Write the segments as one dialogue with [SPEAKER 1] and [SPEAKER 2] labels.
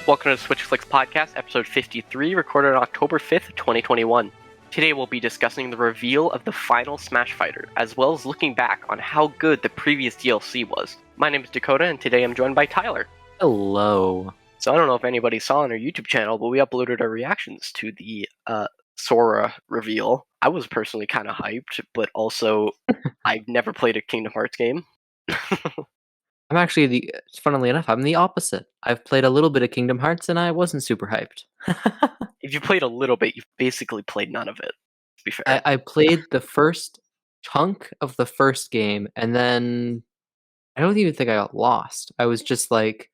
[SPEAKER 1] Welcome to the SwitchClicksPodcast, episode 53, recorded on October 5th, 2021. Today we'll be discussing the reveal of the final Smash Fighter, as well as looking back on how good the previous DLC was. My name is Dakota, and today I'm joined by Tyler.
[SPEAKER 2] Hello.
[SPEAKER 1] So I don't know if anybody saw on our YouTube channel, but we uploaded our reactions to the Sora reveal. I was personally kind of hyped, but also I've never played a Kingdom Hearts game.
[SPEAKER 2] I'm actually funnily enough, I'm the opposite. I've played a little bit of Kingdom Hearts and I wasn't super hyped.
[SPEAKER 1] If you played a little bit, you've basically played none of it, to be fair.
[SPEAKER 2] I played the first chunk of the first game and then I don't even think I got lost. I was just like,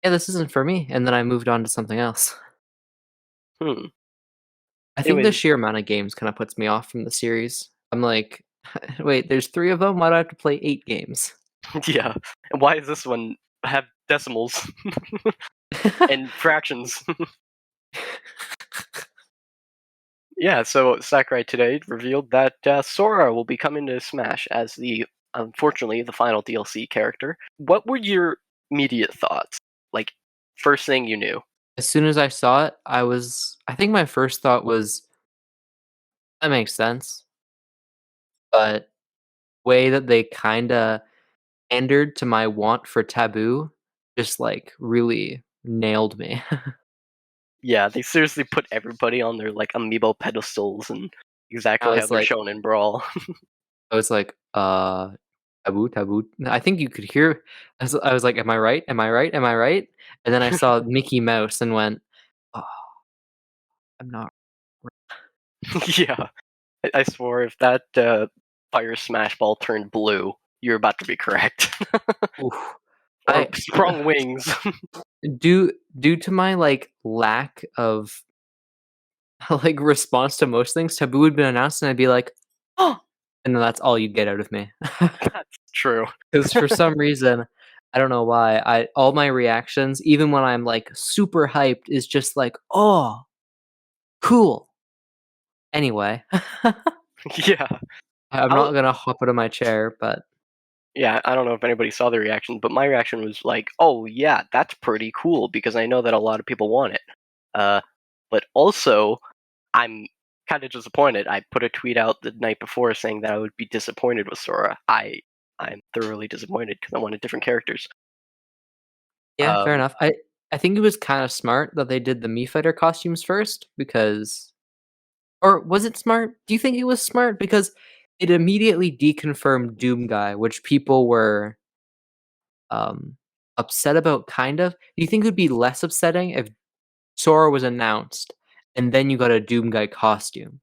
[SPEAKER 2] yeah, this isn't for me. And then I moved on to something else. I think the sheer amount of games kind of puts me off from the series. I'm like, wait, there's 3 of them? Why do I have to play 8 games?
[SPEAKER 1] Yeah, and why does this one have decimals and fractions? Yeah, so Sakurai today revealed that Sora will be coming to Smash as unfortunately, the final DLC character. What were your immediate thoughts? Like, first thing you knew?
[SPEAKER 2] As soon as I saw it, I think my first thought was, that makes sense. But way that they kinda pandered to my want for Taboo just, like, really nailed me.
[SPEAKER 1] Yeah, they seriously put everybody on their, like, amiibo pedestals and exactly how they're shown in Brawl.
[SPEAKER 2] I was like, Taboo, Taboo. I think you could hear I was like, "Am I right? Am I right? Am I right?" And then I saw Mickey Mouse and went, "Oh, I'm not."
[SPEAKER 1] Yeah, I swore if that fire smash ball turned blue, you're about to be correct.
[SPEAKER 2] Oof.
[SPEAKER 1] Or sprung wings.
[SPEAKER 2] Due to my, like, lack of, like, response to most things, Taboo had been announced and I'd be like, "Oh!" And then that's all you'd get out of me.
[SPEAKER 1] That's true.
[SPEAKER 2] Because for some reason, I don't know why, all my reactions, even when I'm, like, super hyped, is just like, "Oh, cool." Anyway,
[SPEAKER 1] Yeah.
[SPEAKER 2] I'm not gonna hop out of my chair, but
[SPEAKER 1] Yeah, I don't know if anybody saw the reaction, but my reaction was like, "Oh yeah, that's pretty cool," because I know that a lot of people want it. But also, I'm kind of disappointed. I put a tweet out the night before saying that I would be disappointed with Sora. I'm thoroughly disappointed because I wanted different characters.
[SPEAKER 2] yeah, fair enough. I think it was kinda smart that they did the Mii Fighter costumes first because or was it smart? Do you think it was smart? Because it immediately deconfirmed Doom Guy, which people were, um, upset about, kind of. Do you think it would be less upsetting if Sora was announced and then you got a Doom Guy costume?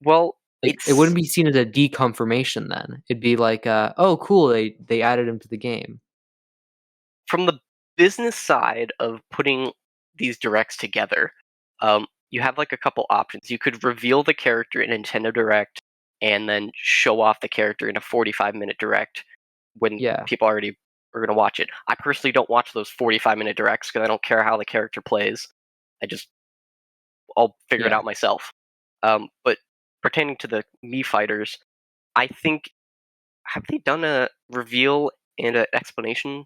[SPEAKER 1] Well,
[SPEAKER 2] Like, it wouldn't be seen as a deconfirmation then. It'd be like, "Oh, cool, they added him to the game."
[SPEAKER 1] from the business side of putting these directs together, you have like a couple options. You could reveal the character in Nintendo Direct and then show off the character in a 45-minute direct when
[SPEAKER 2] Yeah.
[SPEAKER 1] people already are going to watch it. I personally don't watch those 45-minute directs because I don't care how the character plays. I'll figure it out myself. But pertaining to the Mii fighters, I think, have they done a reveal and an explanation?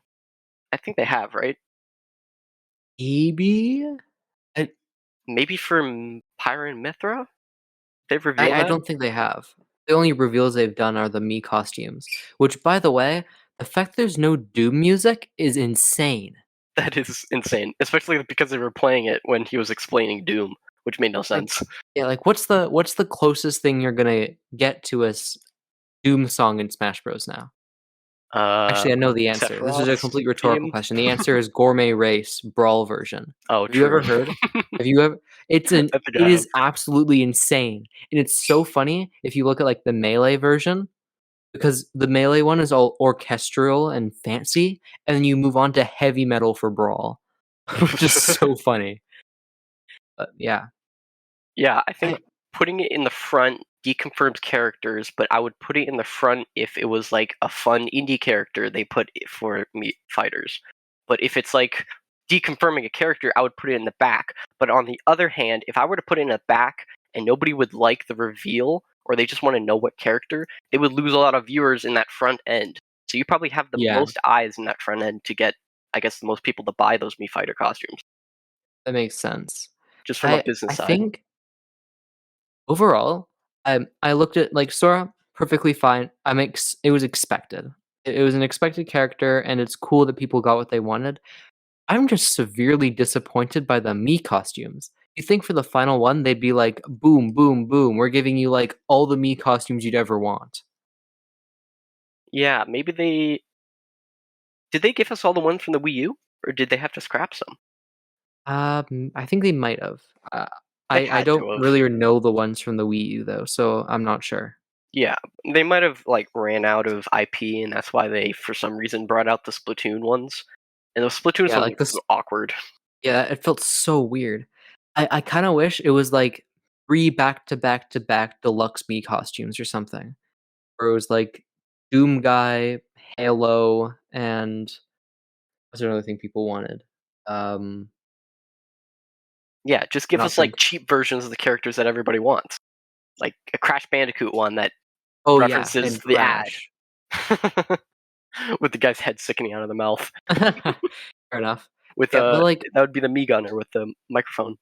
[SPEAKER 1] I think they have, right?
[SPEAKER 2] Maybe?
[SPEAKER 1] Maybe for Pyra and Mithra? They've revealed
[SPEAKER 2] I
[SPEAKER 1] that?
[SPEAKER 2] don't think they have. The only reveals they've done are the Mii costumes, which, by the way, the fact there's no Doom music is insane.
[SPEAKER 1] That is insane, especially because they were playing it when he was explaining Doom, which made no sense.
[SPEAKER 2] Yeah, like, what's the closest thing you're gonna get to a Doom song in Smash Bros. Now? Actually, I know the answer. This is a
[SPEAKER 1] Sephiroth's
[SPEAKER 2] complete rhetorical
[SPEAKER 1] theme?
[SPEAKER 2] question. The answer is Gourmet Race Brawl version.
[SPEAKER 1] Oh,
[SPEAKER 2] Have you ever
[SPEAKER 1] true.
[SPEAKER 2] heard? Have you ever? It
[SPEAKER 1] I
[SPEAKER 2] is absolutely insane, and it's so funny if you look at, like, the Melee version, because the Melee one is all orchestral and fancy, and then you move on to heavy metal for Brawl, which is so funny. But yeah.
[SPEAKER 1] Yeah, I think putting it in the front deconfirms characters, but I would put it in the front if it was like a fun indie character they put it for Mii fighters. But if it's like deconfirming a character, I would put it in the back. But on the other hand, if I were to put it in the back and nobody would like the reveal, or they just want to know what character, they would lose a lot of viewers in that front end. So you probably have the most eyes in that front end to get, I guess, the most people to buy those Mii Fighter costumes.
[SPEAKER 2] That makes sense.
[SPEAKER 1] Just from a business
[SPEAKER 2] I
[SPEAKER 1] side.
[SPEAKER 2] think overall, I looked at like Sora, perfectly fine. It was expected. It was an expected character, and it's cool that people got what they wanted. I'm just severely disappointed by the Mii costumes. You think for the final one they'd be like, boom, boom, boom, we're giving you like all the Mii costumes you'd ever want.
[SPEAKER 1] Yeah, maybe they... Did they give us all the ones from the Wii U? Or did they have to scrap some?
[SPEAKER 2] I think they might have.
[SPEAKER 1] They
[SPEAKER 2] I
[SPEAKER 1] had
[SPEAKER 2] don't
[SPEAKER 1] to have.
[SPEAKER 2] really know the ones from the Wii U though, so I'm not sure.
[SPEAKER 1] Yeah, they might have like ran out of IP, and that's why they, for some reason, brought out the Splatoon ones. And the Splatoon
[SPEAKER 2] Yeah,
[SPEAKER 1] ones
[SPEAKER 2] like this.
[SPEAKER 1] were awkward.
[SPEAKER 2] Yeah, it felt so weird. I kind of wish it was like 3 back to back to back deluxe Mii costumes or something. Where it was like Doom Guy, Halo, and what's another thing people wanted? Um,
[SPEAKER 1] Yeah, just give
[SPEAKER 2] not
[SPEAKER 1] us like
[SPEAKER 2] think.
[SPEAKER 1] cheap versions of the characters that everybody wants. Like a Crash Bandicoot one that
[SPEAKER 2] Oh yeah,
[SPEAKER 1] references
[SPEAKER 2] and
[SPEAKER 1] the ad.
[SPEAKER 2] Crash.
[SPEAKER 1] With the guy's head sticking out of the mouth.
[SPEAKER 2] Fair enough.
[SPEAKER 1] With
[SPEAKER 2] Yeah, but like,
[SPEAKER 1] that would be the Mii Gunner with the microphone.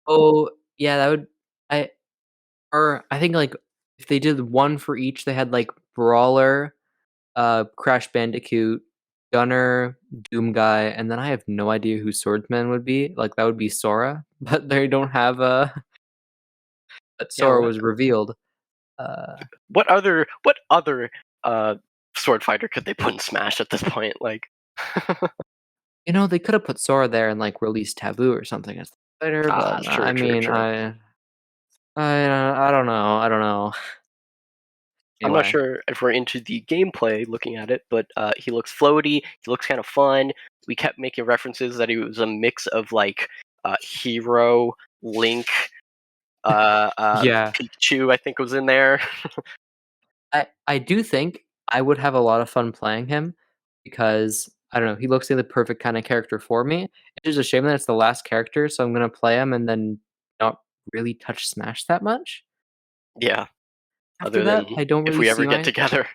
[SPEAKER 2] oh yeah, that would I or I think like if they did one for each, they had like Brawler, Crash Bandicoot, Gunner, Doom Guy, and then I have no idea who Swordsman would be. Like that would be Sora, but they don't have that
[SPEAKER 1] Yeah,
[SPEAKER 2] Sora was revealed. Uh,
[SPEAKER 1] what other sword fighter could they put in Smash at this point? Like,
[SPEAKER 2] they could have put Sora there and like released Taboo or something as the fighter, but
[SPEAKER 1] true,
[SPEAKER 2] I
[SPEAKER 1] true,
[SPEAKER 2] mean,
[SPEAKER 1] true.
[SPEAKER 2] I don't know. I don't know.
[SPEAKER 1] I'm not
[SPEAKER 2] Anyway,
[SPEAKER 1] sure if we're into the gameplay looking at it, but he looks floaty. He looks kind of fun. We kept making references that he was a mix of like Hero, Link,
[SPEAKER 2] yeah,
[SPEAKER 1] Pikachu. I think was in there.
[SPEAKER 2] I do think I would have a lot of fun playing him because I don't know. He looks like the perfect kind of character for me. It's just a shame that it's the last character, so I'm gonna play him and then not really touch Smash that much.
[SPEAKER 1] Yeah.
[SPEAKER 2] After
[SPEAKER 1] Other
[SPEAKER 2] that,
[SPEAKER 1] than
[SPEAKER 2] I don't
[SPEAKER 1] if
[SPEAKER 2] really
[SPEAKER 1] we ever
[SPEAKER 2] see
[SPEAKER 1] get
[SPEAKER 2] my
[SPEAKER 1] together,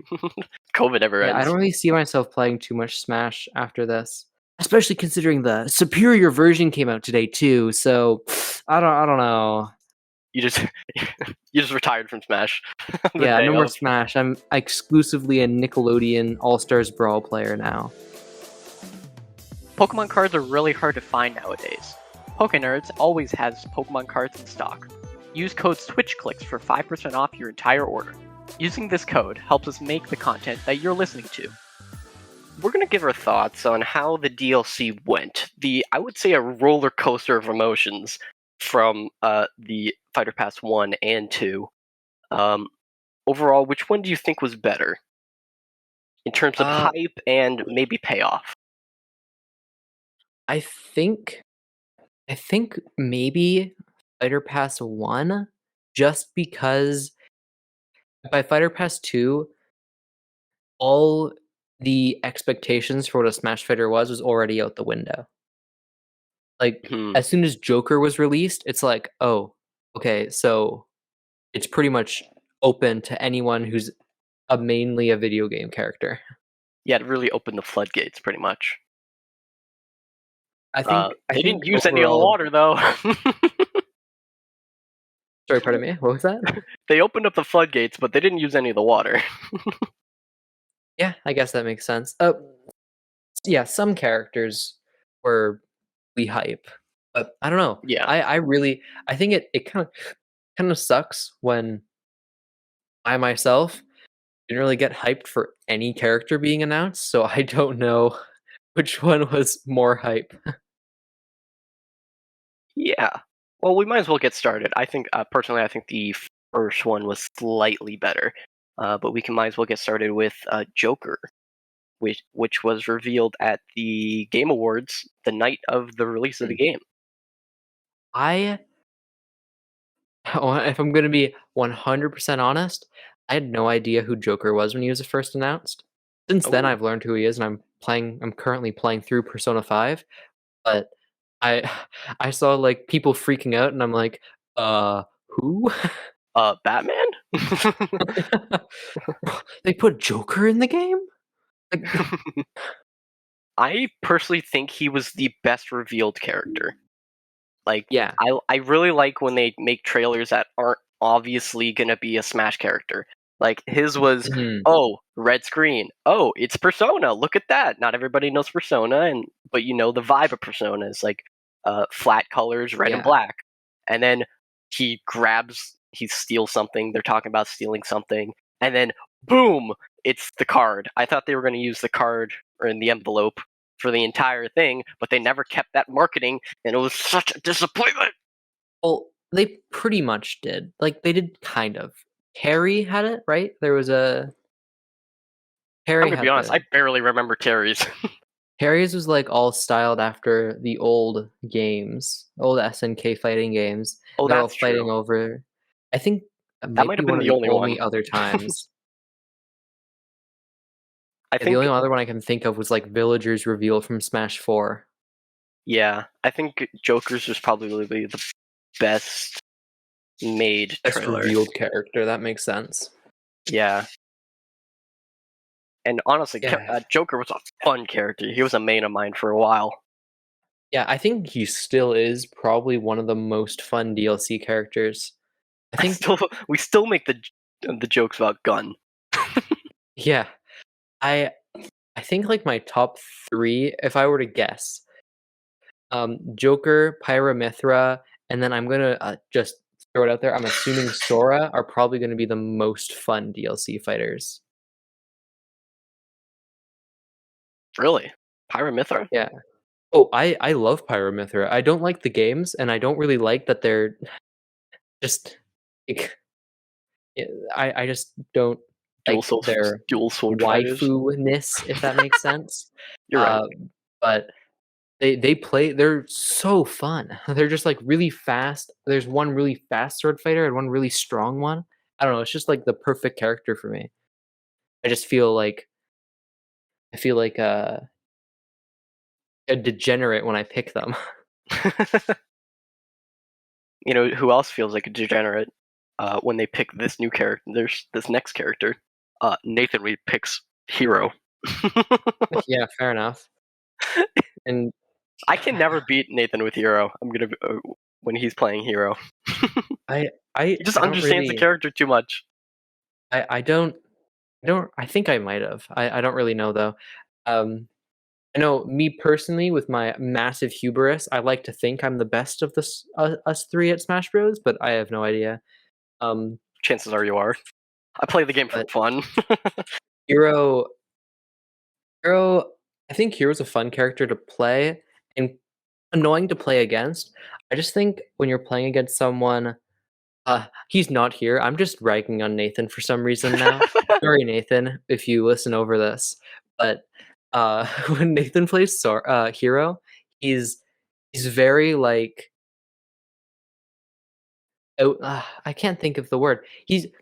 [SPEAKER 1] COVID ever
[SPEAKER 2] yeah, I
[SPEAKER 1] ends.
[SPEAKER 2] don't really see myself playing too much Smash after this. Especially considering the superior version came out today too, so I don't know.
[SPEAKER 1] You just you just retired from Smash the
[SPEAKER 2] Yeah,
[SPEAKER 1] day
[SPEAKER 2] no more
[SPEAKER 1] of.
[SPEAKER 2] Smash. I'm exclusively a Nickelodeon All-Stars Brawl player now.
[SPEAKER 1] Pokemon cards are really hard to find nowadays. PokeNerds always has Pokemon cards in stock. Use code SwitchClicks for 5% off your entire order. Using this code helps us make the content that you're listening to. We're going to give our thoughts on how the DLC went. I would say, a roller coaster of emotions from the Fighter Pass 1 and 2. Overall, which one do you think was better in terms of
[SPEAKER 2] Uh,
[SPEAKER 1] hype and maybe payoff?
[SPEAKER 2] I think I think maybe Fighter Pass 1 just because by Fighter Pass 2 all the expectations for what a Smash Fighter was already out the window. Like
[SPEAKER 1] Hmm.
[SPEAKER 2] as soon as Joker was released, it's like, "Oh, okay, so it's pretty much open to anyone who's mainly a video game character."
[SPEAKER 1] Yeah, it really opened the floodgates, pretty much.
[SPEAKER 2] I
[SPEAKER 1] They didn't
[SPEAKER 2] think
[SPEAKER 1] use any of the
[SPEAKER 2] overall
[SPEAKER 1] water, though.
[SPEAKER 2] sorry, pardon me, what was that?
[SPEAKER 1] They opened up the floodgates, but they didn't use any of the water.
[SPEAKER 2] Yeah, I guess that makes sense. Yeah, some characters were we hype, but I don't know.
[SPEAKER 1] Yeah.
[SPEAKER 2] I really I think it kind of sucks when I myself didn't really get hyped for any character being announced, so I don't know which one was more hype.
[SPEAKER 1] Yeah. Well, we might as well get started. I think, personally, I think the first one was slightly better. But we might as well get started with Joker, which was revealed at the Game Awards the night of the release of the
[SPEAKER 2] Hmm.
[SPEAKER 1] game.
[SPEAKER 2] I if I'm gonna be 100% honest, I had no idea who Joker was when he was first announced. Since then,
[SPEAKER 1] Oh,
[SPEAKER 2] I've learned who he is, and I'm currently playing through Persona 5, but I I saw, like, people freaking out, and I'm like, who?"
[SPEAKER 1] Batman?
[SPEAKER 2] They put Joker in the game? Like
[SPEAKER 1] I personally think he was the best revealed character. Like,
[SPEAKER 2] Yeah.
[SPEAKER 1] I really like when they make trailers that aren't obviously gonna be a Smash character. Like his was,
[SPEAKER 2] Mhm.
[SPEAKER 1] oh, red screen. Oh, it's Persona. Look at that. Not everybody knows Persona, but you know the vibe of Persona is like flat colors, red and
[SPEAKER 2] Yeah.
[SPEAKER 1] black. And then he steals something. They're talking about stealing something, and then boom, it's the card. I thought they were going to use the card or in the envelope for the entire thing, but they never kept that marketing, and it was such a disappointment.
[SPEAKER 2] Well, they pretty much did. Like, they did kind of. Harry had it, right?
[SPEAKER 1] I'm
[SPEAKER 2] Harry
[SPEAKER 1] gonna be
[SPEAKER 2] had
[SPEAKER 1] honest,
[SPEAKER 2] the
[SPEAKER 1] I barely remember Terry's.
[SPEAKER 2] Harry's was, like, all styled after the old games, old SNK fighting games.
[SPEAKER 1] Oh,
[SPEAKER 2] They're all
[SPEAKER 1] that's true.
[SPEAKER 2] fighting over I think that
[SPEAKER 1] That
[SPEAKER 2] might
[SPEAKER 1] might
[SPEAKER 2] be
[SPEAKER 1] have been
[SPEAKER 2] one of
[SPEAKER 1] the
[SPEAKER 2] the
[SPEAKER 1] only one.
[SPEAKER 2] only other times.
[SPEAKER 1] I
[SPEAKER 2] Yeah, the
[SPEAKER 1] think,
[SPEAKER 2] only other one I can think of was, like, Villagers reveal from Smash 4.
[SPEAKER 1] yeah, I think Joker's was probably the best made
[SPEAKER 2] Best
[SPEAKER 1] trailer.
[SPEAKER 2] revealed character, that makes sense.
[SPEAKER 1] Yeah, and honestly,
[SPEAKER 2] Yeah.
[SPEAKER 1] Joker was a fun character. He was a main of mine for a while.
[SPEAKER 2] Yeah, I think he still is probably one of the most fun DLC characters. I think
[SPEAKER 1] We still make the jokes about Gun.
[SPEAKER 2] yeah. I I think, like, my top 3, if I were to guess, Joker, Pyra/Mythra, and then I'm gonna, just throw it out there, I'm assuming Sora are probably gonna be the most fun DLC fighters.
[SPEAKER 1] Really, Pyra/Mythra?
[SPEAKER 2] Yeah. Oh, I love Pyra/Mythra. I don't like the games, and I don't really like that they're just, like, I just don't like their
[SPEAKER 1] Dual sword fighters.
[SPEAKER 2] waifu-ness, if that makes sense.
[SPEAKER 1] You're right.
[SPEAKER 2] Uh, but they're so fun. They're just, like, really fast. There's one really fast sword fighter and one really strong one. I don't know, it's just, like, the perfect character for me. I just I feel like a degenerate when I pick them.
[SPEAKER 1] You know who else feels like a degenerate when they pick this new character? There's this next character. Nathan Reed picks Hero.
[SPEAKER 2] Yeah, fair enough. And
[SPEAKER 1] I can never beat Nathan with Hero. When he's playing Hero.
[SPEAKER 2] I
[SPEAKER 1] He just
[SPEAKER 2] I don't
[SPEAKER 1] understands the
[SPEAKER 2] really
[SPEAKER 1] character too much.
[SPEAKER 2] I don't I think I might have. I don't really know though. Um, I know me personally with my massive hubris, I like to think I'm the best of us 3 at Smash Bros, but I have no idea. Um,
[SPEAKER 1] Chances are you are. I play the game for
[SPEAKER 2] but
[SPEAKER 1] fun.
[SPEAKER 2] Hero Hero I think Hero's a fun character to play and annoying to play against. I just think when you're playing against someone he's not here. I'm just ragging on Nathan for some reason now. Sorry, Nathan, if you listen over this. But when Nathan plays Hero, he's he's very like I can't think of the word. He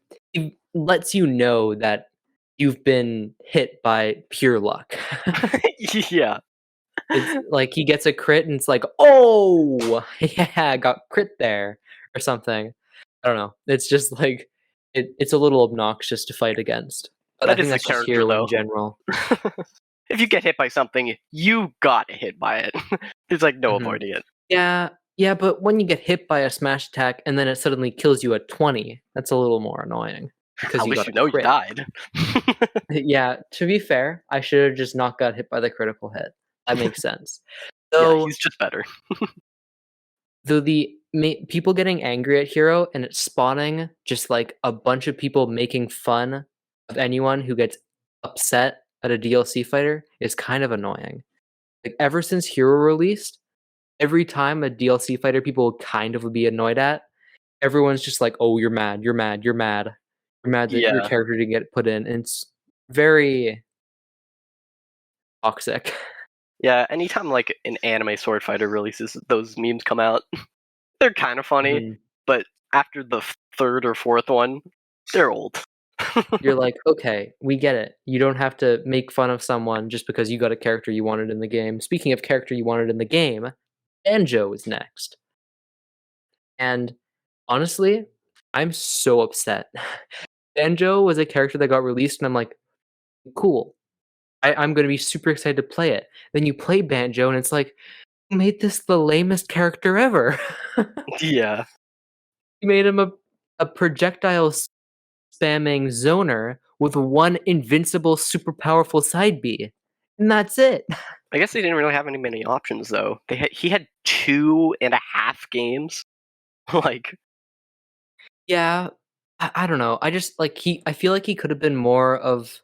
[SPEAKER 2] lets you know that you've been hit by pure luck.
[SPEAKER 1] Yeah,
[SPEAKER 2] It's like he gets a crit and it's like, "Oh, yeah, I got crit there," or something. I don't know. It's just like it's a little obnoxious to fight against, but I
[SPEAKER 1] that
[SPEAKER 2] think
[SPEAKER 1] is the
[SPEAKER 2] that's just
[SPEAKER 1] character
[SPEAKER 2] hero in
[SPEAKER 1] though.
[SPEAKER 2] general.
[SPEAKER 1] If you get hit by something, you got hit by it. There's like no
[SPEAKER 2] Mhm.
[SPEAKER 1] avoiding it.
[SPEAKER 2] Yeah, yeah, but when you get hit by a smash attack and then it suddenly kills you at 20, that's a little more annoying because
[SPEAKER 1] At
[SPEAKER 2] you
[SPEAKER 1] least
[SPEAKER 2] got
[SPEAKER 1] you
[SPEAKER 2] a
[SPEAKER 1] know you
[SPEAKER 2] crit.
[SPEAKER 1] died.
[SPEAKER 2] Yeah, to be fair, I should have just not got hit by the critical hit. That makes sense.
[SPEAKER 1] Yeah,
[SPEAKER 2] Though
[SPEAKER 1] he's just better.
[SPEAKER 2] Though people getting angry at Hero and it's spawning just, like, a bunch of people making fun of anyone who gets upset at a DLC fighter is kind of annoying. Like, ever since Hero released, every time a DLC fighter people kind of would be annoyed at, everyone's just like, "Oh, you're mad, you're mad, you're mad. You're mad that your
[SPEAKER 1] Yeah,
[SPEAKER 2] character didn't get put in," and it's very toxic.
[SPEAKER 1] yeah. Anytime like an anime sword fighter releases, those memes come out. They're kind of funny,
[SPEAKER 2] Mhm.
[SPEAKER 1] but after the third or fourth one, they're old.
[SPEAKER 2] You're like, "Okay, we get it. You don't have to make fun of someone just because you got a character you wanted in the game." Speaking of character you wanted in the game, Banjo is next. And honestly, I'm so upset. Banjo was a character that got released and I'm like, "Cool. I'm gonna be super excited to play it. Then you play Banjo, and it's like, you made this the lamest character ever.
[SPEAKER 1] Yeah.
[SPEAKER 2] You made him a projectile spamming zoner with one invincible, super powerful side B, and that's it.
[SPEAKER 1] I guess they didn't really have many options though. He had 2.5 games. Like,
[SPEAKER 2] Yeah, I don't know. I just like I feel like he could have been more of.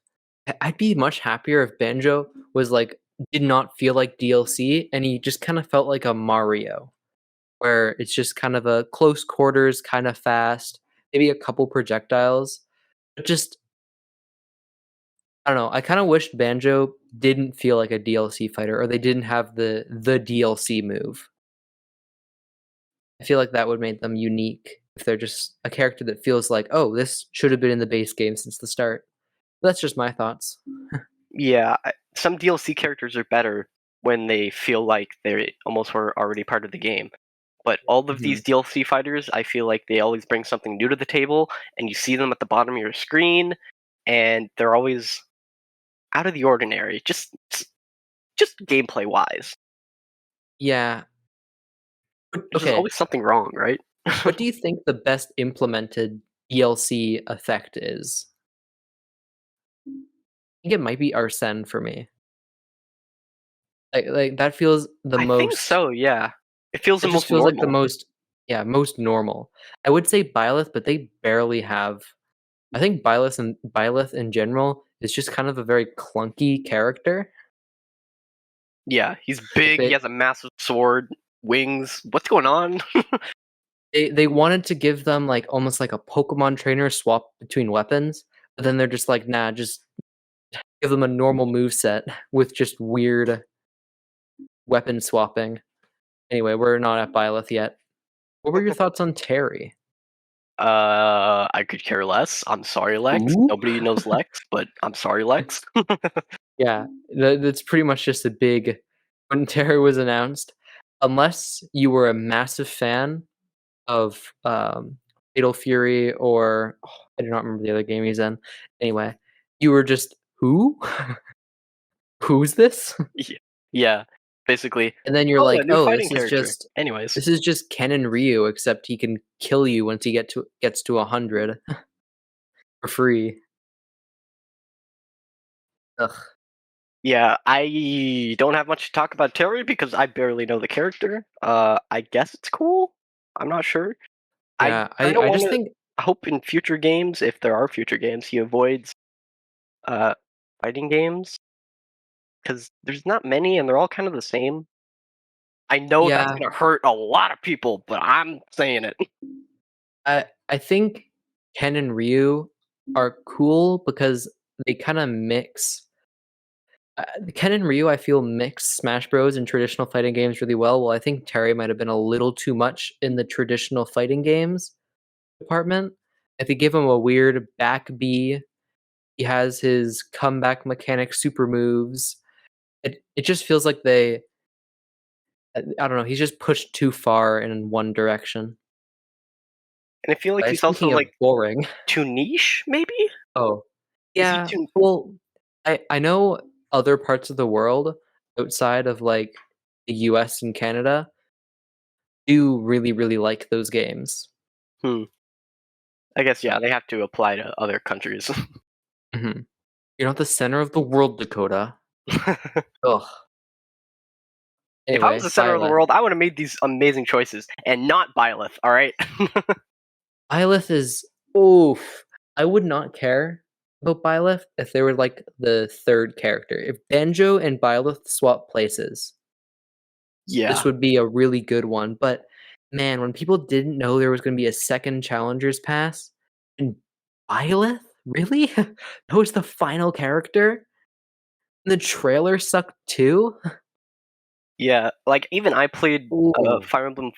[SPEAKER 2] I'd be much happier if Banjo was like did not feel like DLC, and he just kind of felt like a Mario, where it's just kind of a close quarters, kind of fast, maybe a couple projectiles, but just I don't know. I kind of wished Banjo didn't feel like a DLC fighter, or they didn't have the DLC move. I feel like that would make them unique if they're just a character that feels like, oh, this should have been in the base game since the start. That's just my thoughts.
[SPEAKER 1] yeah, some DLC characters are better when they feel like they almost were already part of the game. But all of these
[SPEAKER 2] Mhm.
[SPEAKER 1] DLC fighters, I feel like they always bring something new to the table, and you see them at the bottom of your screen, and they're always out of the ordinary, just gameplay wise.
[SPEAKER 2] Yeah.
[SPEAKER 1] There's just
[SPEAKER 2] Okay.
[SPEAKER 1] always something wrong, right?
[SPEAKER 2] What do you think the best implemented DLC effect is? I think it might be Arsene for me. Like that feels the
[SPEAKER 1] I think
[SPEAKER 2] most.
[SPEAKER 1] so, yeah. It feels the
[SPEAKER 2] It just
[SPEAKER 1] most
[SPEAKER 2] feels like the
[SPEAKER 1] normal.
[SPEAKER 2] most. Yeah, most normal. I would say Byleth, but they barely have. I think Byleth in general is just kind of a very clunky character.
[SPEAKER 1] Yeah, he's
[SPEAKER 2] Like
[SPEAKER 1] big, he has a massive sword, wings. What's going on?
[SPEAKER 2] they wanted to give them like almost like a Pokemon trainer swap between weapons, but then they're just like, nah, just give them a normal move set with just weird weapon swapping. Anyway, we're not at Byleth yet. What were your thoughts on Terry?
[SPEAKER 1] I could care less. I'm sorry, Lex.
[SPEAKER 2] Who?
[SPEAKER 1] Nobody knows Lex, but I'm sorry, Lex.
[SPEAKER 2] Yeah, that's pretty much just a big when Terry was announced. Unless you were a massive fan of Fatal Fury or I do not remember the other game he's in. Anyway, you were just who? Who's this?
[SPEAKER 1] Yeah, yeah, basically.
[SPEAKER 2] And then you're
[SPEAKER 1] Oh, a
[SPEAKER 2] like,
[SPEAKER 1] new
[SPEAKER 2] oh,
[SPEAKER 1] fighting character. Anyways,
[SPEAKER 2] this is just Ken and Ryu, except he can kill you once he gets to 100 for free. Ugh.
[SPEAKER 1] yeah, I don't have much to talk about Terry because I barely know the character. I guess it's cool. I'm not sure. I
[SPEAKER 2] Yeah,
[SPEAKER 1] kind of
[SPEAKER 2] I
[SPEAKER 1] want
[SPEAKER 2] just
[SPEAKER 1] to
[SPEAKER 2] think
[SPEAKER 1] hope in future games, if there are future games, he avoids uh fighting games because there's not many and they're all kind of the same. I know that's
[SPEAKER 2] yeah,
[SPEAKER 1] gonna hurt a lot of people, but I'm saying it.
[SPEAKER 2] I think Ken and Ryu are cool because they kind of mix. Ken and Ryu, I feel mix Smash Bros. And traditional fighting games really well. Well, I think Terry might have been a little too much in the traditional fighting games department. If you give him a weird back B, he has his comeback mechanic super moves. It just feels like I don't know, he's just pushed too far in one direction.
[SPEAKER 1] And I feel like
[SPEAKER 2] But
[SPEAKER 1] he's also
[SPEAKER 2] speaking of
[SPEAKER 1] like
[SPEAKER 2] boring.
[SPEAKER 1] too niche, maybe?
[SPEAKER 2] Oh,
[SPEAKER 1] Is he
[SPEAKER 2] yeah,
[SPEAKER 1] too
[SPEAKER 2] well, I know other parts of the world outside of, like, the US and Canada do really, really like those games.
[SPEAKER 1] hmm. I guess yeah, they have to apply to other countries.
[SPEAKER 2] Mhm. You're not the center of the world, Dakota. Ugh.
[SPEAKER 1] If I was
[SPEAKER 2] Anyway,
[SPEAKER 1] the center of the
[SPEAKER 2] Byleth.
[SPEAKER 1] world, I would have made these amazing choices and not Byleth, alright?
[SPEAKER 2] Byleth is oof. I would not care about Byleth if they were, like, the 3rd character. If Banjo and Byleth swap places, this
[SPEAKER 1] Yeah.
[SPEAKER 2] would be a really good one, but, man, when people didn't know there was gonna be a 2nd Challengers Pass, and Byleth? Really? That was the final character? The trailer sucked too?
[SPEAKER 1] Yeah, like, even I played,
[SPEAKER 2] Ooh.
[SPEAKER 1] Fire Emblem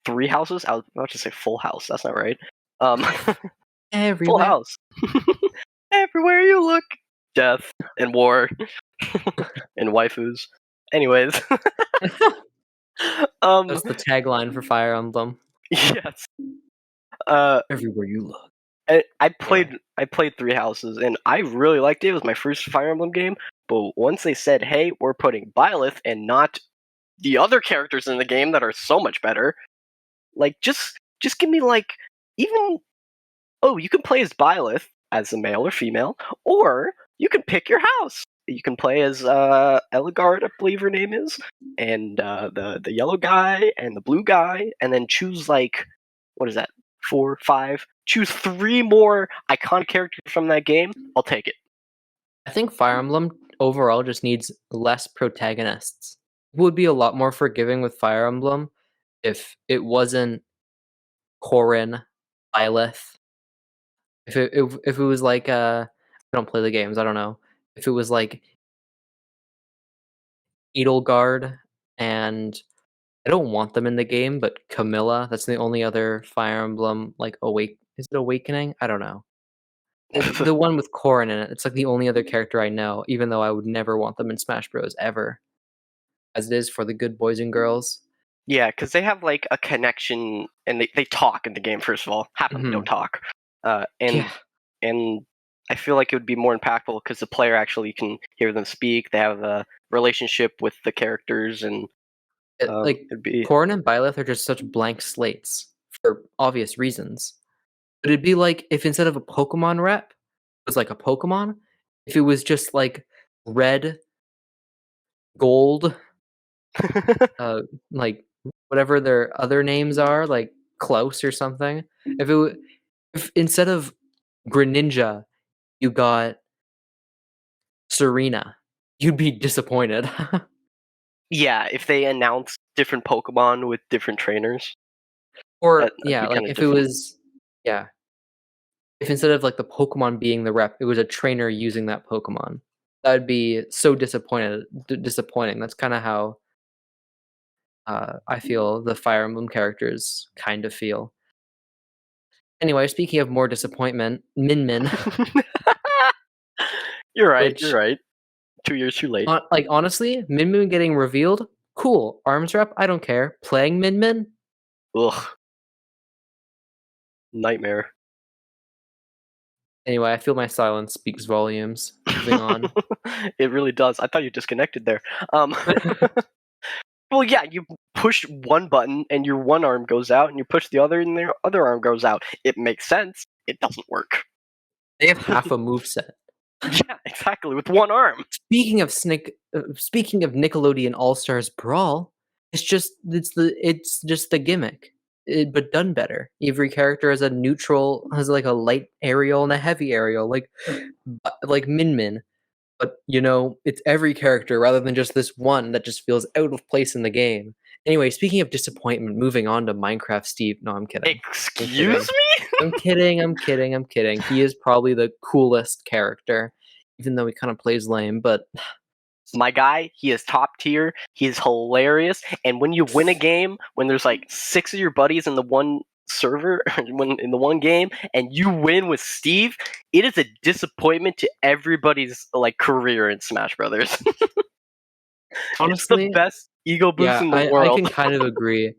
[SPEAKER 1] Three Houses. I was about to say Full House, that's not right. Um, Full
[SPEAKER 2] Everywhere.
[SPEAKER 1] House. Everywhere you look, death and war and waifus. Anyways, um,
[SPEAKER 2] That's the tagline for Fire Emblem.
[SPEAKER 1] yes. Uh,
[SPEAKER 2] Everywhere you look.
[SPEAKER 1] I played Three Houses, and I really liked it. It was my first Fire Emblem game. But once they said, "Hey, we're putting Byleth and not the other characters in the game that are so much better," like just give me like even you can play as Byleth as a male or female, or you can pick your house. You can play as Eligard, I believe her name is, and the yellow guy and the blue guy, and then choose like what is that? 4, 5. Choose 3 more iconic characters from that game. I'll take it.
[SPEAKER 2] I think Fire Emblem overall just needs less protagonists. It would be a lot more forgiving with Fire Emblem if it wasn't Corrin, Byleth. If it was like I don't play the games, I don't know. If it was like Edelgard and I don't want them in the game, but Camilla, that's the only other Fire Emblem like is it Awakening? I don't know. The one with Corrin in it, it's like the only other character I know, even though I would never want them in Smash Bros. Ever. As it is for the good boys and girls.
[SPEAKER 1] Yeah, because they have like a connection, and they talk in the game. First of all, half of them don't talk, and I feel like it would be more impactful because the player actually can hear them speak. They have a relationship with the characters, and
[SPEAKER 2] Like
[SPEAKER 1] it'd be
[SPEAKER 2] Corrin and Byleth are just such blank slates for obvious reasons. But it'd be like if instead of a Pokemon rep, it was like a Pokemon. If it was just like red, gold, like whatever their other names are, like Klaus or something. If instead of Greninja, you got Serena, you'd be disappointed.
[SPEAKER 1] yeah. If they announce different Pokemon with different trainers,
[SPEAKER 2] Or
[SPEAKER 1] that'd
[SPEAKER 2] yeah,
[SPEAKER 1] be
[SPEAKER 2] like
[SPEAKER 1] kind of
[SPEAKER 2] if it
[SPEAKER 1] different.
[SPEAKER 2] was yeah, if instead of like the Pokemon being the rep, it was a trainer using that Pokemon. That'd be so disappointing. That's kind of how I feel the Fire Emblem characters kind of feel. Anyway, speaking of more disappointment, Min Min,
[SPEAKER 1] You're right. You're
[SPEAKER 2] which
[SPEAKER 1] right. 2 years too late.
[SPEAKER 2] like honestly, Min Min getting revealed, cool. Arms rep, I don't care. Playing Min Min,
[SPEAKER 1] Ugh, nightmare.
[SPEAKER 2] anyway, I feel my silence speaks volumes. Moving on.
[SPEAKER 1] It really does. I thought you disconnected there. Well, yeah, you push one button and your one arm goes out, and you push the other and the other arm goes out. It makes sense. It doesn't work.
[SPEAKER 2] They have half a move set.
[SPEAKER 1] Yeah, exactly, with one arm.
[SPEAKER 2] Speaking of Nickelodeon All Stars Brawl, it's just the gimmick, but done better. Every character has like a light aerial and a heavy aerial, like Min Min. But it's every character rather than just this one that just feels out of place in the game. Anyway, speaking of disappointment, moving on to Minecraft Steve. No, I'm kidding.
[SPEAKER 1] Excuse me?
[SPEAKER 2] I'm kidding. He is probably the coolest character, even though he kind of plays lame, but
[SPEAKER 1] My guy, he is top tier. He is hilarious. And when you win a game, when there's like 6 of your buddies in the one server, when in the one game, and you win with Steve, it is a disappointment to everybody's like career in Smash Brothers.
[SPEAKER 2] honestly,
[SPEAKER 1] it's the best ego boost
[SPEAKER 2] yeah,
[SPEAKER 1] in the
[SPEAKER 2] I
[SPEAKER 1] world.
[SPEAKER 2] can kind of agree.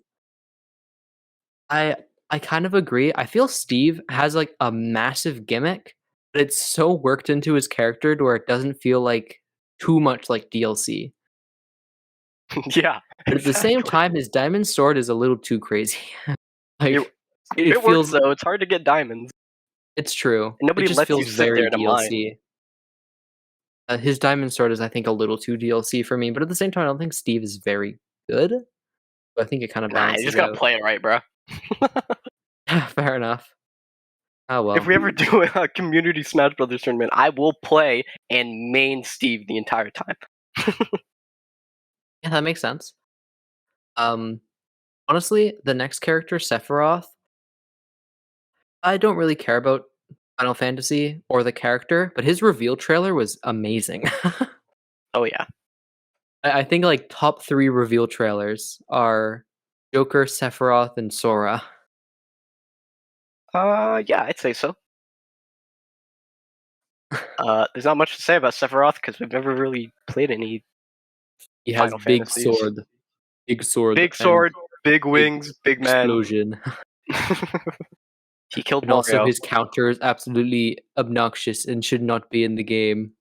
[SPEAKER 2] I kind of agree. I feel Steve has like a massive gimmick, but it's so worked into his character to where it doesn't feel like too much like DLC.
[SPEAKER 1] Yeah,
[SPEAKER 2] But at the same time, his diamond sword is a little too crazy. Like
[SPEAKER 1] it works though. It's hard to get diamonds.
[SPEAKER 2] It's true.
[SPEAKER 1] And nobody
[SPEAKER 2] It just
[SPEAKER 1] lets you
[SPEAKER 2] feels
[SPEAKER 1] sit
[SPEAKER 2] very
[SPEAKER 1] there to mine.
[SPEAKER 2] DLC. His diamond sword is, I think, a little too DLC for me, but at the same time, I don't think Steve is very good. But I think it kind of
[SPEAKER 1] Nah, you
[SPEAKER 2] balances
[SPEAKER 1] just gotta
[SPEAKER 2] out.
[SPEAKER 1] play it right, bro.
[SPEAKER 2] Fair enough. Oh well.
[SPEAKER 1] If we ever do a community Smash Brothers tournament, I will play and main Steve the entire time.
[SPEAKER 2] Yeah, that makes sense. Honestly, the next character, Sephiroth, I don't really care about Final Fantasy or the character, but his reveal trailer was amazing.
[SPEAKER 1] Oh yeah.
[SPEAKER 2] I think like top 3 reveal trailers are Joker, Sephiroth, and Sora.
[SPEAKER 1] Yeah, I'd say so. There's not much to say about Sephiroth because we've never really played any
[SPEAKER 2] He has
[SPEAKER 1] Final
[SPEAKER 2] big
[SPEAKER 1] Fantasies.
[SPEAKER 2] sword,
[SPEAKER 1] Big sword, big wings, big man.
[SPEAKER 2] Explosion.
[SPEAKER 1] He killed
[SPEAKER 2] And also
[SPEAKER 1] Mario.
[SPEAKER 2] his counter is absolutely obnoxious and should not be in the game.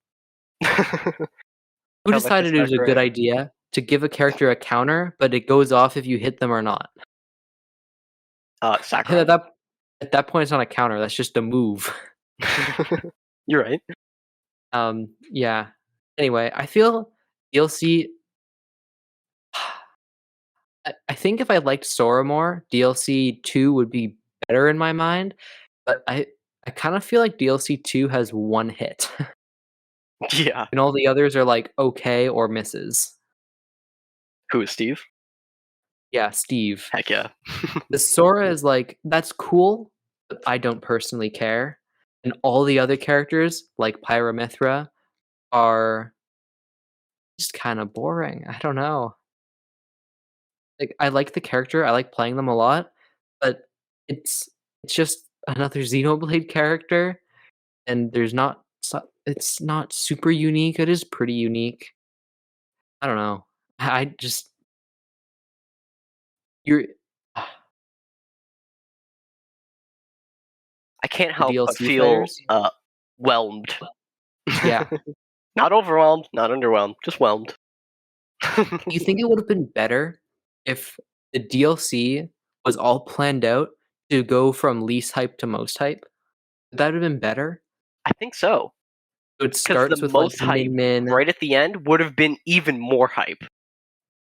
[SPEAKER 2] Who decided it was a good idea to give a character a counter, but it goes off if you hit them or not?
[SPEAKER 1] Sakurai.
[SPEAKER 2] At that point, it's not a counter. That's just a move.
[SPEAKER 1] You're right.
[SPEAKER 2] Yeah. Anyway, I feel DLC. I think if I liked Sora more, DLC 2 would be better in my mind. But I kind of feel like DLC 2 has one hit,
[SPEAKER 1] Yeah.
[SPEAKER 2] and all the others are like okay or misses.
[SPEAKER 1] Who is Steve?
[SPEAKER 2] Yeah, Steve.
[SPEAKER 1] Heck yeah.
[SPEAKER 2] The Sora is like that's cool, but I don't personally care. And all the other characters, like Pyramithra, are just kind of boring. I don't know. Like, I like the character, I like playing them a lot, but it's it's just another Xenoblade character, and there's not it's not super unique, it is pretty unique. I don't know. I just you're
[SPEAKER 1] I can't
[SPEAKER 2] the
[SPEAKER 1] help but
[SPEAKER 2] DLC
[SPEAKER 1] feel
[SPEAKER 2] fighters?
[SPEAKER 1] whelmed.
[SPEAKER 2] Yeah.
[SPEAKER 1] Not overwhelmed, not underwhelmed, just whelmed.
[SPEAKER 2] Do you think it would've been better if the DLC was all planned out to go from least hype to most hype? Would that have been better?
[SPEAKER 1] I think so.
[SPEAKER 2] So it
[SPEAKER 1] Because the
[SPEAKER 2] starts with, like,
[SPEAKER 1] most hype
[SPEAKER 2] Min Min.
[SPEAKER 1] right at the end would have been even more hype.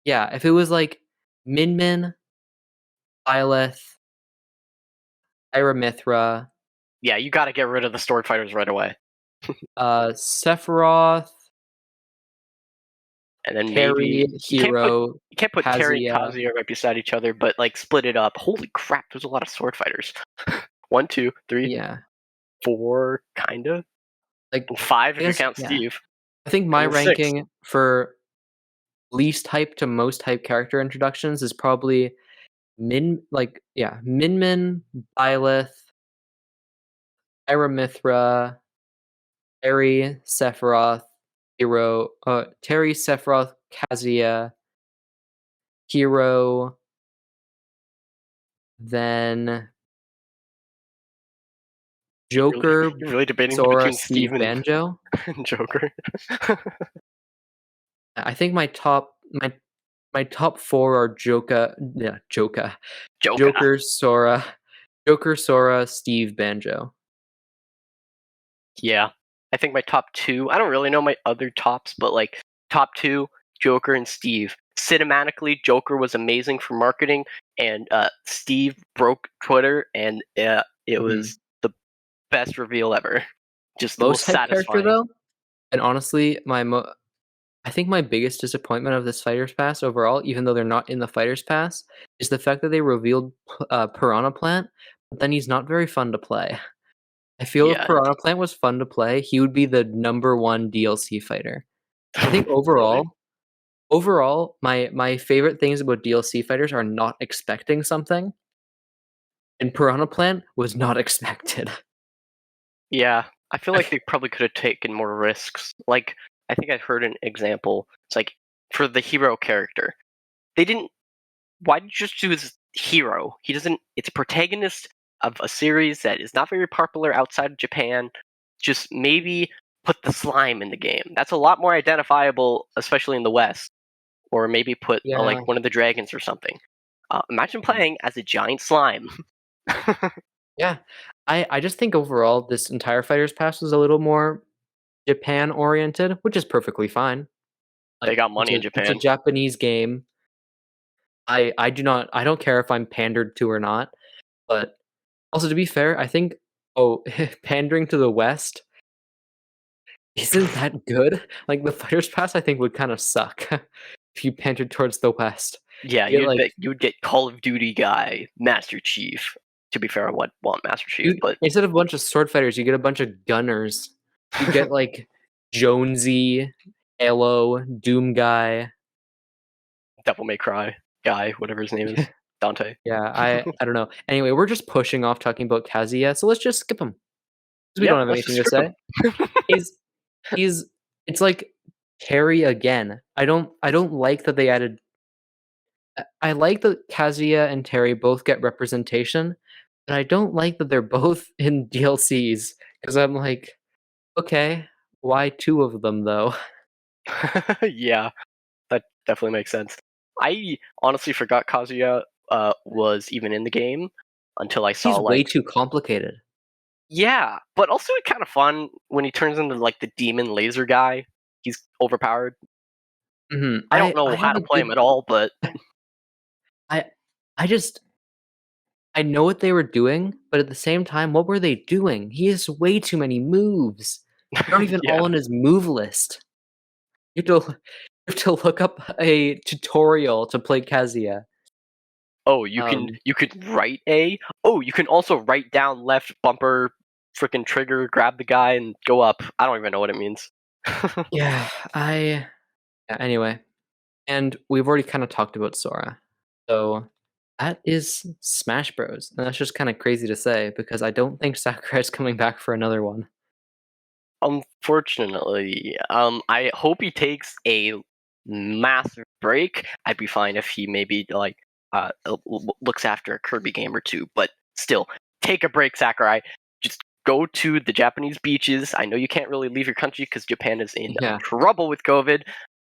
[SPEAKER 2] Yeah, if it was, like, Min Min, Byleth, Pyramithra,
[SPEAKER 1] Yeah, you gotta get rid of the sword fighters right away.
[SPEAKER 2] Sephiroth,
[SPEAKER 1] And then
[SPEAKER 2] Terry,
[SPEAKER 1] maybe
[SPEAKER 2] Hero,
[SPEAKER 1] you can't put Terry and
[SPEAKER 2] Kazuya.
[SPEAKER 1] Kazuya right beside each other, but like split it up. Holy crap, there's a lot of sword fighters. 1, 2, 3,
[SPEAKER 2] Yeah,
[SPEAKER 1] 4, kinda.
[SPEAKER 2] like,
[SPEAKER 1] 5
[SPEAKER 2] I
[SPEAKER 1] if you
[SPEAKER 2] guess
[SPEAKER 1] count
[SPEAKER 2] yeah.
[SPEAKER 1] Steve.
[SPEAKER 2] I think my
[SPEAKER 1] And then 6.
[SPEAKER 2] ranking for least hype to most hype character introductions is probably Min Min, Byleth, Pyramithra, Terry, Sephiroth, Kazuya, Hero, then Joker,
[SPEAKER 1] You're really debating
[SPEAKER 2] Sora,
[SPEAKER 1] between
[SPEAKER 2] Steve,
[SPEAKER 1] Steve and,
[SPEAKER 2] Banjo.
[SPEAKER 1] and Joker.
[SPEAKER 2] I think my top 4 are
[SPEAKER 1] Joker.
[SPEAKER 2] Joker, Sora, Steve, Banjo.
[SPEAKER 1] Yeah. I think my top 2, I don't really know my other tops, but like top 2, Joker and Steve. Cinematically, Joker was amazing for marketing, and Steve broke Twitter, and it
[SPEAKER 2] Mhm.
[SPEAKER 1] was the best reveal ever. Just the
[SPEAKER 2] Most
[SPEAKER 1] most
[SPEAKER 2] hype character,
[SPEAKER 1] satisfying.
[SPEAKER 2] though, and honestly, I think my biggest disappointment of this Fighters Pass overall, even though they're not in the Fighters Pass, is the fact that they revealed Piranha Plant, but then he's not very fun to play. I feel if
[SPEAKER 1] Yeah.
[SPEAKER 2] Piranha Plant was fun to play, he would be the number 1 DLC fighter. I think
[SPEAKER 1] Really?
[SPEAKER 2] overall, my favorite things about DLC fighters are not expecting something, and Piranha Plant was not expected.
[SPEAKER 1] Yeah. I feel like they probably could have taken more risks. Like, I think I heard an example. It's like for the hero character, they didn't. Why did you just choose hero? He doesn't. It's a protagonist of a series that is not very popular outside of Japan. Just maybe put the slime in the game. That's a lot more identifiable, especially in the West. Or maybe put
[SPEAKER 2] Yeah.
[SPEAKER 1] like one of the dragons or something. Imagine
[SPEAKER 2] Mhm.
[SPEAKER 1] playing as a giant slime.
[SPEAKER 2] Yeah. I just think overall this entire Fighters Pass was a little more Japan oriented, which is perfectly fine.
[SPEAKER 1] They
[SPEAKER 2] Like,
[SPEAKER 1] got money in
[SPEAKER 2] it's a
[SPEAKER 1] Japan.
[SPEAKER 2] Japanese game. I don't care if I'm pandered to or not, but also to be fair, I think pandering to the West isn't that good. Like, the Fighters Pass, I think, would kinda suck if you pandered towards the West.
[SPEAKER 1] Yeah,
[SPEAKER 2] You get, like
[SPEAKER 1] you'd get Call of Duty guy, Master Chief. To be fair, I would want Master Chief,
[SPEAKER 2] you
[SPEAKER 1] but
[SPEAKER 2] instead of a bunch of sword fighters, you get a bunch of gunners. You get, like, Jonesy, Halo, Doom Guy.
[SPEAKER 1] Devil May Cry guy, whatever his name is, Dante.
[SPEAKER 2] Yeah, I don't know. Anyway, we're just pushing off talking about Kazuya, so let's just skip him 'cause we
[SPEAKER 1] Yeah,
[SPEAKER 2] don't have
[SPEAKER 1] let's just
[SPEAKER 2] anything to
[SPEAKER 1] strip him.
[SPEAKER 2] say. He's he's it's like Terry again. I don't like that they added I like that Kazuya and Terry both get representation, but I don't like that they're both in DLCs because I'm like, okay, why 2 of them though?
[SPEAKER 1] Yeah, that definitely makes sense. I honestly forgot Kazuya was even in the game until I saw
[SPEAKER 2] He's way
[SPEAKER 1] like
[SPEAKER 2] too complicated.
[SPEAKER 1] yeah, but also it's kind of fun when he turns into like the demon laser guy. He's overpowered.
[SPEAKER 2] Mhm.
[SPEAKER 1] I don't
[SPEAKER 2] I
[SPEAKER 1] know how
[SPEAKER 2] have
[SPEAKER 1] to
[SPEAKER 2] a
[SPEAKER 1] play him
[SPEAKER 2] good
[SPEAKER 1] at all, but
[SPEAKER 2] I I just I know what they were doing, but at the same time, what were they doing? He has way too many moves. They're not even
[SPEAKER 1] yeah.
[SPEAKER 2] all on his move list. You have to look up a tutorial to play Kazuya.
[SPEAKER 1] Oh,
[SPEAKER 2] Um,
[SPEAKER 1] you could write A. Oh, you can also write down left bumper, freaking trigger, grab the guy and go up. I don't even know what it means.
[SPEAKER 2] yeah, anyway, and we've already kinda talked about Sora. So, that is Smash Bros, and that's just kinda crazy to say because I don't think Sakurai's coming back for another one.
[SPEAKER 1] Unfortunately, I hope he takes a massive break. I'd be fine if he maybe like looks after a Kirby game or two, but still, take a break, Sakurai. Just go to the Japanese beaches. I know you can't really leave your country because Japan is in
[SPEAKER 2] Yeah.
[SPEAKER 1] trouble with COVID,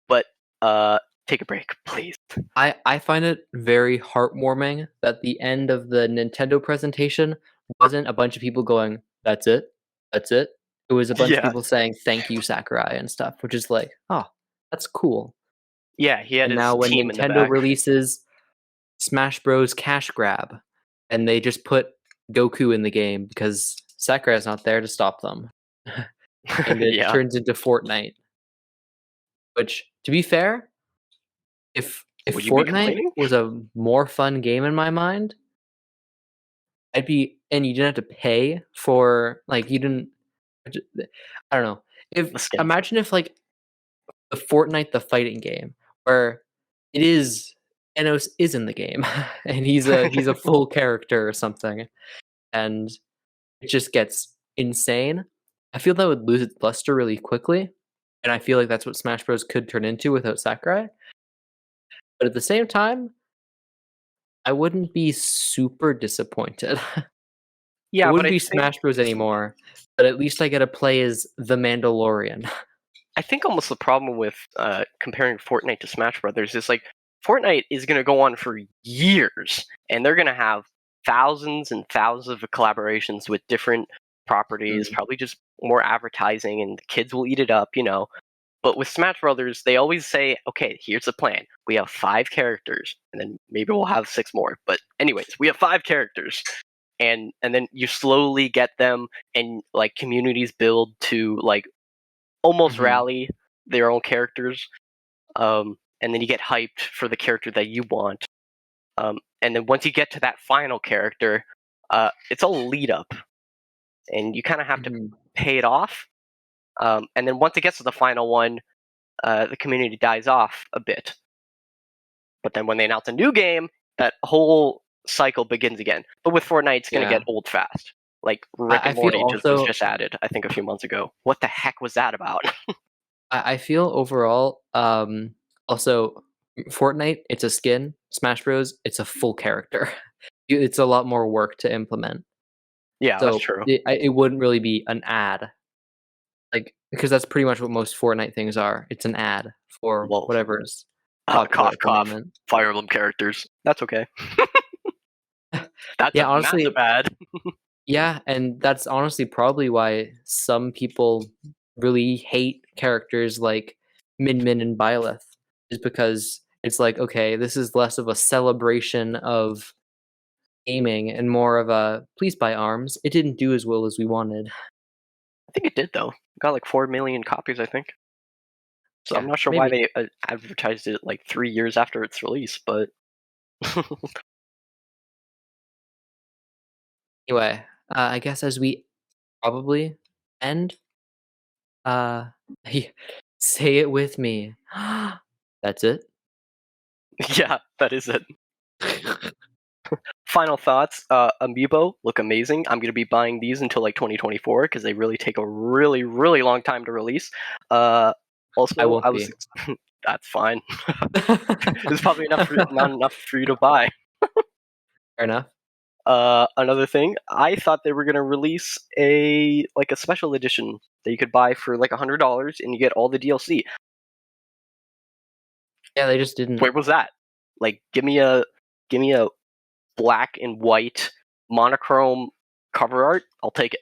[SPEAKER 1] but uh, take a break, please.
[SPEAKER 2] I find it very heartwarming that the end of the Nintendo presentation wasn't a bunch of people going, "That's it? That's it?" It was a bunch of
[SPEAKER 1] Yeah,
[SPEAKER 2] people saying, "Thank you, Sakurai," and stuff, which is like, "Oh, that's cool."
[SPEAKER 1] yeah, he had
[SPEAKER 2] And
[SPEAKER 1] his
[SPEAKER 2] now when
[SPEAKER 1] team in the
[SPEAKER 2] Nintendo
[SPEAKER 1] back.
[SPEAKER 2] releases Smash Bros. Cash Grab, and they just put Goku in the game because Sakurai's not there to stop them, and it
[SPEAKER 1] Yeah,
[SPEAKER 2] turns into Fortnite, which, to be fair, if
[SPEAKER 1] would you be
[SPEAKER 2] Fortnite
[SPEAKER 1] complaining?
[SPEAKER 2] was a more fun game in my mind, I'd be and you didn't have to pay for like, you didn't I don't know. If
[SPEAKER 1] The skins.
[SPEAKER 2] imagine if, like, the Fortnite the fighting game where it is Enos is in the game, and he's a full character or something, and it just gets insane. I feel that would lose its luster really quickly, and I feel like that's what Smash Bros. Could turn into without Sakurai, but at the same time, I wouldn't be super disappointed. It
[SPEAKER 1] Yeah, but
[SPEAKER 2] wouldn't
[SPEAKER 1] I
[SPEAKER 2] be
[SPEAKER 1] think
[SPEAKER 2] Smash Bros. Anymore, but at least I get to play as the Mandalorian.
[SPEAKER 1] I think almost the problem with comparing Fortnite to Smash Brothers is like Fortnite is going to go on for years, and they're going to have thousands and thousands of collaborations with different properties,
[SPEAKER 2] Mm,
[SPEAKER 1] probably just more advertising, and the kids will eat it up, you know. But with Smash Brothers, they always say, "Okay, here's the plan. We have 5 characters, and then maybe we'll have 6 more. But anyways, we have 5 characters." And then you slowly get them, and like communities build to like almost
[SPEAKER 2] mhm,
[SPEAKER 1] rally their own characters, and then you get hyped for the character that you want. And then once you get to that final character, it's all lead up, and you kind of have to
[SPEAKER 2] mhm,
[SPEAKER 1] pay it off. And then once it gets to the final one, the community dies off a bit. But then when they announce a new game, that whole cycle begins again. But with Fortnite, it's going to get
[SPEAKER 2] yeah.
[SPEAKER 1] old fast. Like Rick
[SPEAKER 2] I
[SPEAKER 1] and
[SPEAKER 2] feel
[SPEAKER 1] Morty just was
[SPEAKER 2] also
[SPEAKER 1] just added, I think, a few months ago. What the heck was that about?
[SPEAKER 2] I feel overall, also, Fortnite, it's a skin, Smash Bros, it's a full character. It's a lot more work to implement.
[SPEAKER 1] Yeah, that's
[SPEAKER 2] So,
[SPEAKER 1] true.
[SPEAKER 2] it wouldn't really be an ad, like because that's pretty much what most Fortnite things are. It's an ad for
[SPEAKER 1] Well,
[SPEAKER 2] whatever is popular
[SPEAKER 1] cough,
[SPEAKER 2] at the
[SPEAKER 1] cough.
[SPEAKER 2] moment.
[SPEAKER 1] Fire Emblem characters. That's okay. That's
[SPEAKER 2] Yeah,
[SPEAKER 1] a massive
[SPEAKER 2] honestly,
[SPEAKER 1] ad.
[SPEAKER 2] yeah, and that's honestly probably why some people really hate characters like Min Min and Byleth, is because it's like, okay, this is less of a celebration of gaming and more of a please buy arms. It didn't do as well as we wanted.
[SPEAKER 1] I think it did though. It got like 4 million copies, I think. So I'm
[SPEAKER 2] Yeah,
[SPEAKER 1] not sure why
[SPEAKER 2] maybe.
[SPEAKER 1] they advertised it like 3 years after its release, but
[SPEAKER 2] Anyway, I guess as we probably end, uh, say it with me. That's it.
[SPEAKER 1] yeah, that is it. Final thoughts. Amiibo look amazing. I'm gonna be buying these until like 2024 because they really take a really really long time to release. Uh,
[SPEAKER 2] I
[SPEAKER 1] also,
[SPEAKER 2] won't be.
[SPEAKER 1] that's fine. It's probably enough for not enough for you to buy.
[SPEAKER 2] Fair enough.
[SPEAKER 1] Another thing, I thought they were gonna release a special edition that you could buy for like $100 and you get all the DLC.
[SPEAKER 2] Yeah, they just didn't.
[SPEAKER 1] Where was that? Like, give me a black and white monochrome cover art. I'll take it.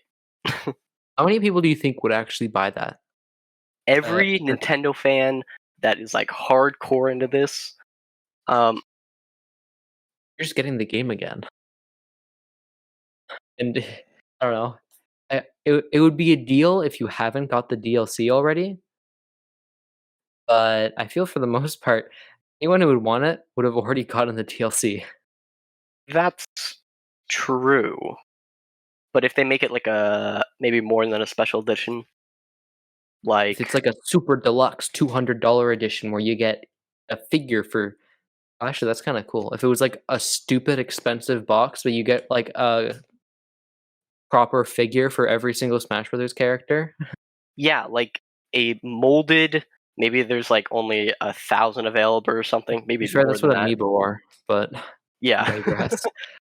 [SPEAKER 2] How many people do you think would actually buy that?
[SPEAKER 1] Every Nintendo fan that is like hardcore into this.
[SPEAKER 2] You're just getting the game again. And I don't know. It would be a deal if you haven't got the DLC already. But I feel for the most part, anyone who would want it would have already gotten the DLC.
[SPEAKER 1] That's true. But if they make it like maybe more than a special edition,
[SPEAKER 2] If it's like a super deluxe $200 edition where you get a figure for, actually that's kind of cool. If it was like a stupid expensive box, but you get like a proper figure for every single Smash Brothers character.
[SPEAKER 1] Yeah, like a molded. Maybe there's like only 1,000 available or something. Maybe
[SPEAKER 2] Sure,
[SPEAKER 1] more
[SPEAKER 2] that's
[SPEAKER 1] than
[SPEAKER 2] what
[SPEAKER 1] that.
[SPEAKER 2] Amiibo are, but
[SPEAKER 1] Yeah,
[SPEAKER 2] I digress.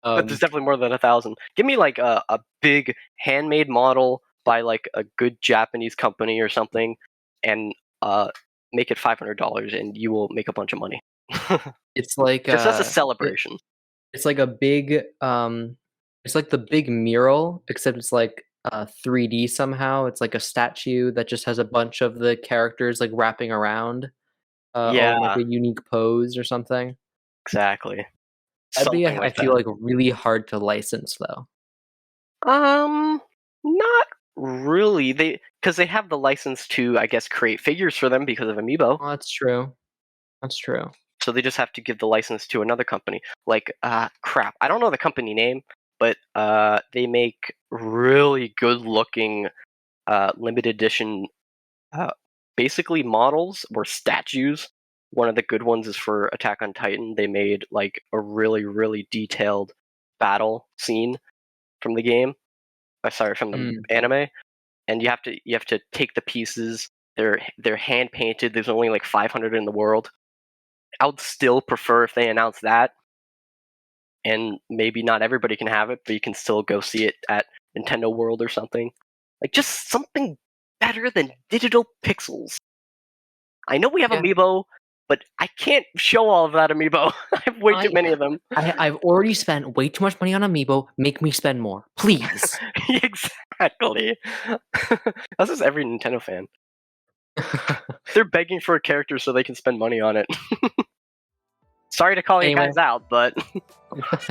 [SPEAKER 1] but there's definitely more than 1,000. Give me like a big handmade model by like a good Japanese company or something, and make it $500, and you will make a bunch of money.
[SPEAKER 2] It's like
[SPEAKER 1] Just as a celebration.
[SPEAKER 2] It's like a big it's like the big mural, except it's like 3D somehow. It's like a statue that just has a bunch of the characters like wrapping around, all in like
[SPEAKER 1] Yeah,
[SPEAKER 2] a unique pose or something.
[SPEAKER 1] exactly.
[SPEAKER 2] That'd be,
[SPEAKER 1] Something
[SPEAKER 2] I
[SPEAKER 1] like
[SPEAKER 2] feel
[SPEAKER 1] that.
[SPEAKER 2] like, really hard to license though.
[SPEAKER 1] Not really. Because they have the license to, I guess, create figures for them because of Amiibo.
[SPEAKER 2] Oh, that's true. That's true.
[SPEAKER 1] So they just have to give the license to another company. Like, crap. I don't know the company name, but they make really good looking limited edition, uh, basically models or statues. One of the good ones is for Attack on Titan. They made like a really, really detailed battle scene from the game. Sorry, from the
[SPEAKER 2] Mm.
[SPEAKER 1] anime. And you have to take the pieces. They're hand painted. There's only like 500 in the world. I would still prefer if they announce that, and maybe not everybody can have it, but you can still go see it at Nintendo World or something. Like just something better than digital pixels. I know we have
[SPEAKER 2] Yeah.
[SPEAKER 1] Amiibo, but I can't show all of that Amiibo. I have way too many of them.
[SPEAKER 2] I've already spent way too much money on Amiibo. Make me spend more, please.
[SPEAKER 1] Exactly. That's just every Nintendo fan. They're begging for a character so they can spend money on it. Sorry to call you guys out, but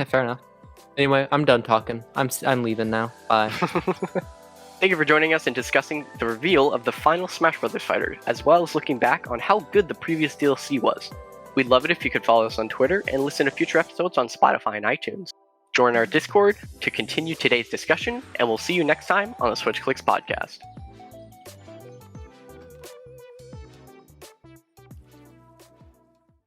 [SPEAKER 2] fair enough. Anyway, I'm done talking. I'm leaving now. Bye.
[SPEAKER 1] Thank you for joining us and discussing the reveal of the final Smash Bros. Fighter, as well as looking back on how good the previous DLC was. We'd love it if you could follow us on Twitter and listen to future episodes on Spotify and iTunes. Join our Discord to continue today's discussion, and we'll see you next time on the SwitchClicksPodcast.